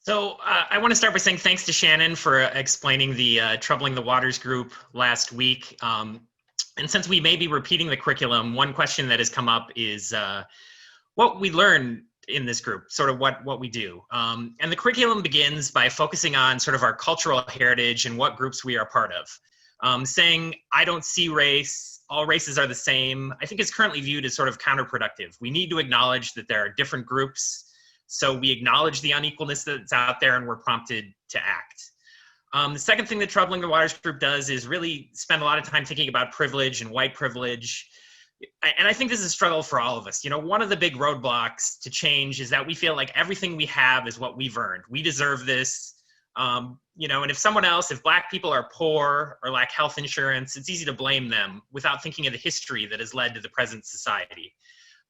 I want to start by saying thanks to Shannon for explaining the Troubling the Waters group last week. And since we may be repeating the curriculum, one question that has come up is what we learn in this group, sort of what we do. And the curriculum begins by focusing on sort of our cultural heritage and what groups we are part of. Saying, I don't see race, all races are the same, I think is currently viewed as sort of counterproductive. We need to acknowledge that there are different groups, so we acknowledge the unequalness that's out there and we're prompted to act. The second thing that Troubling the Waters group does is really spend a lot of time thinking about privilege and white privilege. And I think this is a struggle for all of us. You know, one of the big roadblocks to change is that we feel like everything we have is what we've earned. We deserve this. You know, and if Black people are poor or lack health insurance, it's easy to blame them without thinking of the history that has led to the present society.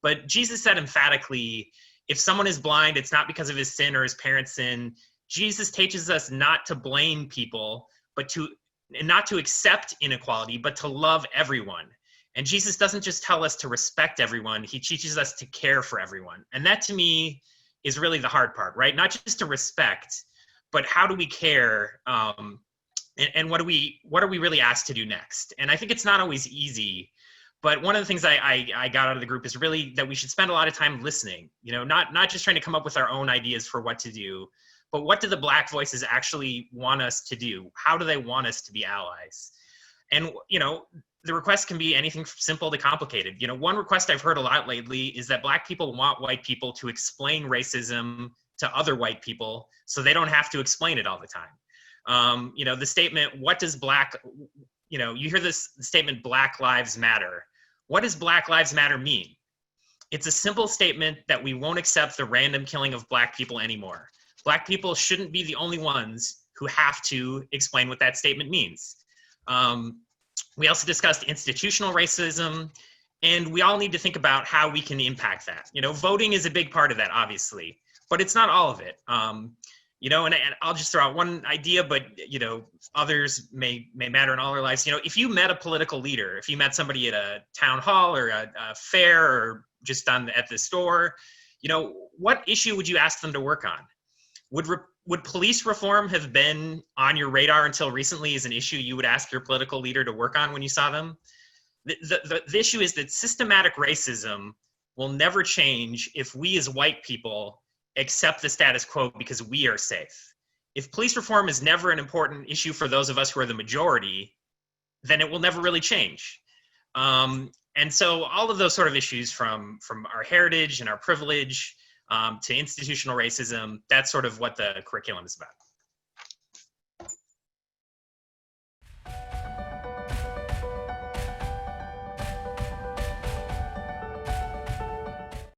But Jesus said emphatically, if someone is blind, it's not because of his sin or his parents' sin. Jesus teaches us not to blame people, and not to accept inequality, but to love everyone. And Jesus doesn't just tell us to respect everyone, he teaches us to care for everyone. And that to me is really the hard part, right? Not just to respect, but how do we care? And what are we really asked to do next? And I think it's not always easy. But one of the things I got out of the group is really that we should spend a lot of time listening, you know, not just trying to come up with our own ideas for what to do, but what do the Black voices actually want us to do? How do they want us to be allies? And, you know, the request can be anything from simple to complicated. You know, one request I've heard a lot lately is that Black people want white people to explain racism to other white people so they don't have to explain it all the time. You know, the statement, you hear this statement, Black Lives Matter. What does Black Lives Matter mean? It's a simple statement that we won't accept the random killing of Black people anymore. Black people shouldn't be the only ones who have to explain what that statement means. We also discussed institutional racism, and we all need to think about how we can impact that. You know, voting is a big part of that, obviously, but it's not all of it. You know, and I'll just throw out one idea, but, you know, others may matter in all our lives. You know, if you met a political leader, if you met somebody at a town hall or a fair or just at the store, you know, what issue would you ask them to work on? Would police reform have been on your radar until recently as an issue you would ask your political leader to work on when you saw them? The issue is that systematic racism will never change if we as white people accept the status quo because we are safe. If police reform is never an important issue for those of us who are the majority, then it will never really change. And so all of those sort of issues from our heritage and our privilege to institutional racism, that's sort of what the curriculum is about.